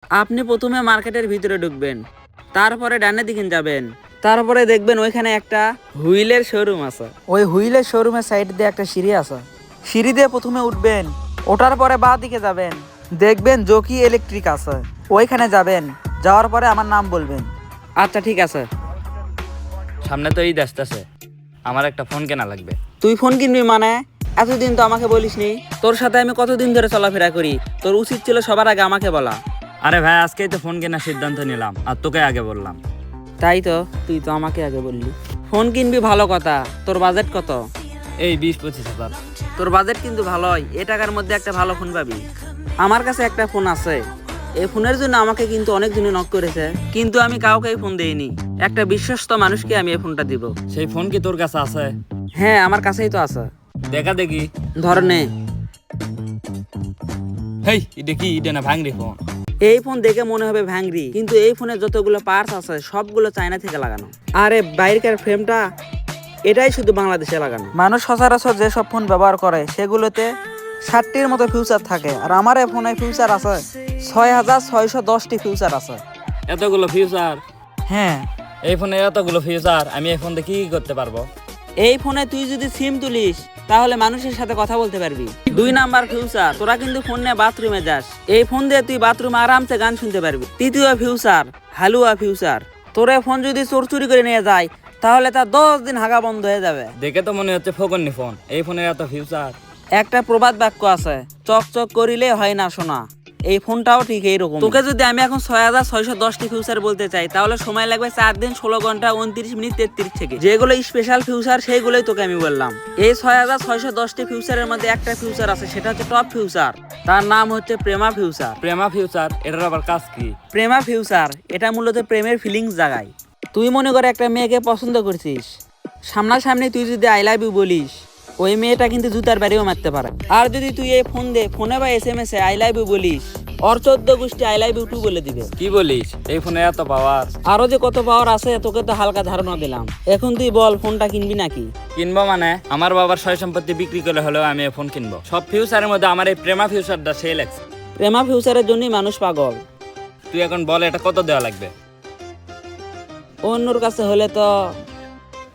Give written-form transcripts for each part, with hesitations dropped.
আপনি প্রথমে মার্কেটের ভিতরে ঢুকবেন, তারপরে ডানে দিকে যাবেন, তারপরে দেখবেন ওইখানে একটা হুইলের শোরুম আছে। ওই হুইলের শোরুমের সাইড দিয়ে একটা সিঁড়ি আছে। সিঁড়ি দিয়ে প্রথমে উঠবেন, ওঠার পরে বাঁ দিকে যাবেন, দেখবেন জকি ইলেকট্রিক আছে, ওইখানে যাবেন। যাওয়ার পরে আমার নাম বলবেন। আচ্ছা ঠিক আছে। সামনে তো ঈদ আসতেছে, আমার একটা ফোন কেনা লাগবে। তুই ফোন কিনবি মানে? এতদিন তো আমাকে বলিসনি। তোর সাথে আমি কতদিন ধরে চলাফেরা করি, তোর উচিত ছিল সবার আগে আমাকে বলা। আরে ভাই, আজকেই তো ফোন কেনার সিদ্ধান্ত নিলাম আর তোকে আগে বললাম। তাই তো, তুই তো আমাকে আগে বললি। ফোন কিনবি ভালো কথা, তোর বাজেট কত? এই 20-25 হাজার। তোর বাজেট কিন্তু ভালোই, এ টাকার মধ্যে একটা ভালো ফোন পাবি। আমার কাছে একটা ফোন আছে, এই ফোনের জন্য আমাকে কিন্তু অনেকজনই নক করেছে, কিন্তু আমি কাউকেই ফোন দেইনি। একটা বিশ্বস্ত মানুষকে আমি এই ফোনটা দিব। সেই ফোন কি তোর কাছে আছে? হ্যাঁ, আমার কাছেই তো আছে। দেখা দেখি। ধর নে। হেই, এটা কি? এটা না ভাঙরি ফোন। এই ফোন দেখে মনে হবে ভ্যাংরি, কিন্তু এই ফোনের যতগুলো পার্টস আছে সবগুলো চায়না থেকে লাগানো। আর এই বাইরের ফ্রেমটা, এটাই শুধু বাংলাদেশে লাগানো। মানুষ সচরাচর যেসব ফোন ব্যবহার করে সেগুলোতে 60টির মতো ফিউচার থাকে, আর আমার এই ফোনে ফিউচার আছে 6610টি ফিউচার আছে। এতগুলো ফিউচার? হ্যাঁ, এই ফোনে এতগুলো ফিউচার, আমি এই ফোন দিয়ে কি করতে পারবো? এই ফোনে তুই যদি সিম তুলিস তাহলে মানুষের সাথে কথা বলতে পারবি। 2 নাম্বার ফিউচার, তোরা কিন্তু ফোন নিয়ে বাথরুমে যাস, এই ফোন দিয়ে তুই বাথরুমে আরামসে গান শুনতে পারবি। 3য় ফিউচার, হালুয়া ফিউচার, তোর এই ফোন যদি চোর চুরি করে নিয়ে যায় তাহলে তার 10 দিন হাগা বন্ধ হয়ে যাবে। দেখে তো মনে হচ্ছে ফোকননি ফোন, এই ফোনের এত ফিউচার। একটা প্রবাদ বাক্য আছে, চক চক করিলে হয় না শোনা। এই ফোনটাও ঠিক এইরকম। তোকে যদি আমি এখন 6610টি ফিউচার বলতে চাই তাহলে সময় লাগবে 4 দিন 16 ঘন্টা 29 মিনিট 33 সেকেন্ড। যেগুলো স্পেশাল ফিউচার সেইগুলোই তোকে আমি বললাম। এই 6610টি ফিউচারের মধ্যে একটা ফিউচার আছে, সেটা হচ্ছে টপ ফিউচার, তার নাম হচ্ছে প্রেমা ফিউচার। প্রেমা ফিউচার, এটার আবার কাজ কি? প্রেমা ফিউচার এটা মূলত প্রেমের ফিলিংস জাগায়। তুই মনে করে একটা মেয়েকে পছন্দ করছিস, সামনাসামনি তুই যদি আই লাভ ইউ বলিস, ওই মেয়েটা কিন্তু জুতার বাড়িও মারতে পারে। আর যদি তুই এই ফোনে বা SMS এ আই লাভ ইউ বলিস, ওর 14 গোষ্ঠী আই লাভ ইউ টু বলে দিবে। কি বলিস? এই ফোনে এত পাওয়ার? আরো যে কত পাওয়ার আছে তোকে তো হালকা ধারণা দিলাম। এখন তুই বল, ফোনটা কিনবি নাকি? কিনবো মানে? আমার বাবার সয় সম্পত্তি বিক্রি করে হলেও আমি এই ফোন কিনবো। সব ফিউচারের মধ্যে আমার এই প্রেমা ফিউচারটা সেই লাগছে। প্রেমা ফিউচারের জন্যই মানুষ পাগল। তুই এখন বল, এটা কত দেওয়া লাগবে? অন্যর কাছে হলে তো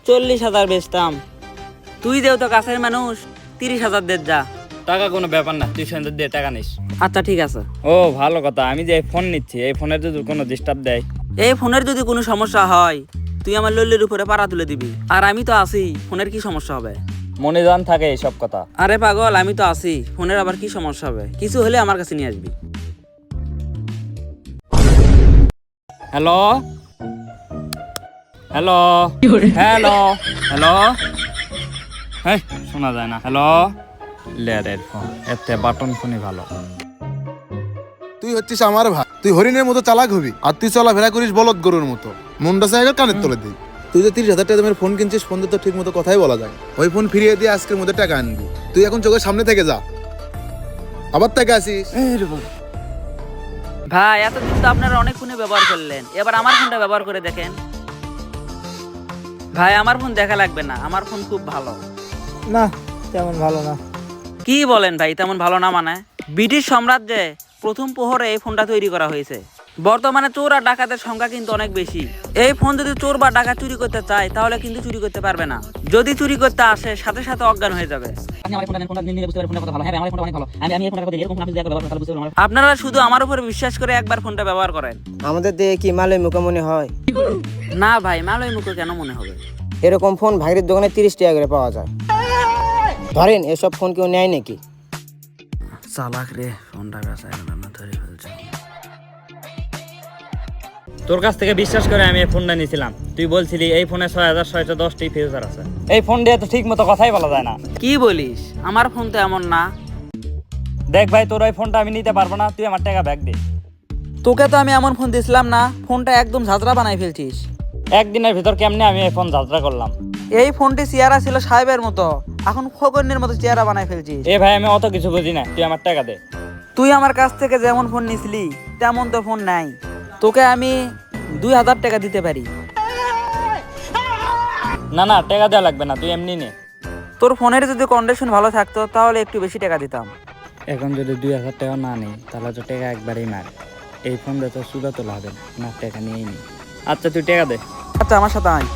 40,000 বেচতাম, তুই দেও তো কাছের মানুষ, 30,000 দে যা। টাকা কোনো ব্যাপার না, তুই সুন্দর দিয়ে টাকা নিস। আচ্ছা ঠিক আছে। ও ভালো কথা, আমি যে এই ফোন নিচ্ছি, এই ফোনের যদি কোনো ডিস্টার্ব দেয়, এই ফোনের যদি কোনো সমস্যা হয় তুই আমার লল্লির উপরে পাড়া তুলে দিবি, আর আমি তো আছি, ফোনের কি সমস্যা হবে? মনে জান থাকে এইসব কথা। আরে পাগল, আমি তো আছি, ফোনের আবার কি সমস্যা হবে? কিছু হলে আমার কাছে নিয়ে আসবি। হ্যালো হ্যালো হ্যালো হ্যালো, হ্যাঁ শোনা যায় না। হ্যালো, লেয়ারের ফোন, এতে বাটন ফোনই ভালো। তুই হচ্ছিস আমার ভাই, তুই হরিণের মতো চালাক হবি, আর তুই চলাফেরা করিস বলদ গরুর মতো, মুন্ডা সাহেবের কানের তলে দিই। তুই যে 30,000 টাকা দামের ফোন কিনছিস, ফোন দিয়ে তো ঠিক মতো কথাই বলা যায়। ওই ফোন ফিরিয়ে দিয়ে আজকের মধ্যে টাকা আনবি। তুই এখন চোখের সামনে থেকে যা, আবার টাকা আসিস। ভাই, এতদিন তো আপনারা অনেক ফোনে ব্যবহার করলেন, এবার আমার ফোনটা ব্যবহার করে দেখেন। ভাই, আমার ফোন দেখা লাগবে না, আমার ফোন খুব ভালো। না, তেমন ভালো না। কি বলেন ভাই, তেমন ভালো না মানে? ব্রিটিশ সাম্রাজ্যে প্রথম প্রহরে এই ফোনটা তৈরি করা হয়েছে। বর্তমানে চোর আর ডাকাতের সংখ্যা কিন্তু অনেক বেশি। এই ফোন যদি চোর বা ডাকাত চুরি করতে চায় তাহলে কিন্তু চুরি করতে পারবে না। যদি চুরি করতে আসে সাথে সাথে অজ্ঞান হয়ে যাবে। আপনারা শুধু আমার উপরে বিশ্বাস করে একবার ফোনটা ব্যবহার করেন। আমাদের দিয়ে কি মালয় মুখে মনে হয়? না ভাই, মালয় মুখো কেন মনে হবে? এরকম ফোন ভাইয়ের দোকানে 30 টাকা করে পাওয়া যায়। ধরেন, এসব ফোন কেউ নেয় নাকি? চালাক রে, ফোনটা কাছে ধরে ফেলছে। তোর কাছ থেকে বিশ্বাস করে আমি এই ফোনটা নিয়েছিলাম। তুই বলছিলি এই ফোনে 6610টি ফিউচার আছে। এই ফোন দিয়ে তো ঠিক মতো কথাই বলা যায় না। কি বলিস? আমার ফোন তো এমন না। দেখ ভাই, তোর ওই ফোনটা আমি নিতে পারবো না, তুই আমার টাকা ব্যাক দে। তোকে তো আমি এমন ফোন দিছিলাম না, ফোনটা একদম ঝাঁঝরা বানাই ফেলছিস। একদিনের ভিতর কেমনে আমি এই ফোন যাত্রা করলাম? এই ফোনটি চেহারা ছিল সাহেবের মতো, এখন খগনের মতো চেহারা বানাই ফেলছিস। এ ভাই, আমি অত কিছু বুঝি না, তুই আমার টাকা দে। তুই আমার কাছ থেকে যেমন ফোন নিছিলি তেমন তো ফোন নাই। তোকে আমি 2,000 টাকা দিতে পারি। না না, টাকা দেওয়া লাগবে না, তুই এমনি নে। তোর ফোনের যদি কন্ডিশন ভালো থাকতো তাহলে একটু বেশি টাকা দিতাম। এখন যদি 2000 টাকা না নেই তাহলে তো টাকা একবারেই মার। এই ফোন দিয়ে তো সুদা তো লাগে না, টাকা নিয়েই নি। আচ্ছা তুই টাকা দে। আচ্ছা আমার সাথে আয়।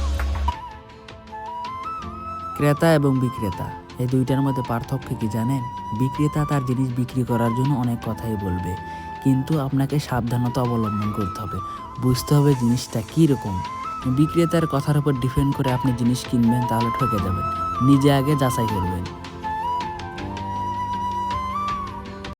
ক্রেতা এবং বিক্রেতা এই দুইটার মধ্যে পার্থক্য কি জানেন? বিক্রেতা তার জিনিস বিক্রি করার জন্য অনেক কথাই বলবে, কিন্তু আপনাকে সাবধানতা অবলম্বন করতে হবে, বুঝতে হবে জিনিসটা কী রকম। বিক্রেতার কথার উপর ডিপেন্ড করে আপনি জিনিস কিনবেন তাহলে ঠকে যাবেন। নিজে আগে যাচাই করবেন।